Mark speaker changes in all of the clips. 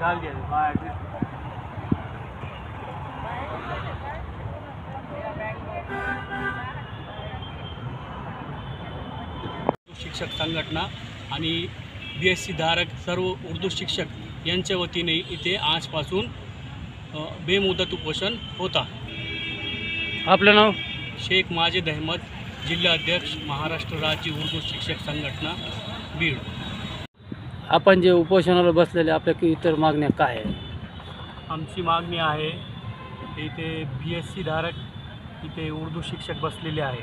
Speaker 1: डाल दिया शिक्षक संघटना आणि BSc धारक सर्व उर्दू शिक्षक यांच्या वतीने इथे आजपासून बेमुदत उपोषण होता।
Speaker 2: आपलं नाव?
Speaker 1: शेख माजिद अहमद, जिल्हा अध्यक्ष, महाराष्ट्र राज्य उर्दू शिक्षक संघटना, बीड।
Speaker 2: आपण जे उपोषणाला बसलेले आपल्या इतर मागण्या काय आहे?
Speaker 1: आमची मागणी आहे इथे BSc धारक इथे उर्दू शिक्षक बसलेले आहे,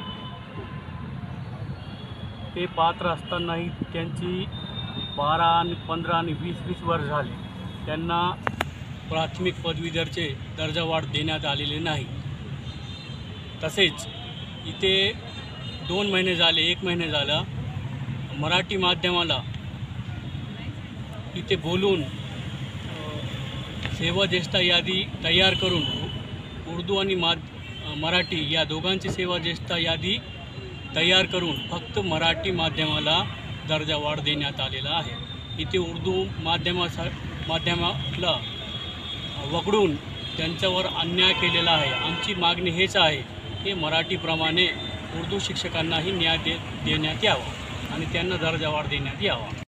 Speaker 1: ते पात्र असतानाही त्यांची 12 आणि 15 आणि 20 वर्ष झाले, त्यांना प्राथमिक पदवीधरचे दर्जावाढ देण्यात आलेले नाही। तसेच इथे 2 महिने झाले, 1 महिने झाला मराठी माध्यमाला इथे बोलून सेवा ज्येष्ठा यादी तयार करून उर्दू आणि मराठी या दोघांची सेवा ज्येष्ठा यादी तयार करून फक्त मराठी माध्यमाला दर्जावाढ देण्यात आलेला आहे। इथे उर्दू माध्यमाला वगळून त्यांच्यावर अन्याय केलेला आहे। आमची मागणी हेच आहे की मराठीप्रमाणे उर्दू शिक्षकांनाही न्याय देण्यात यावा आणि त्यांना दर्जावाढ देण्यात यावा।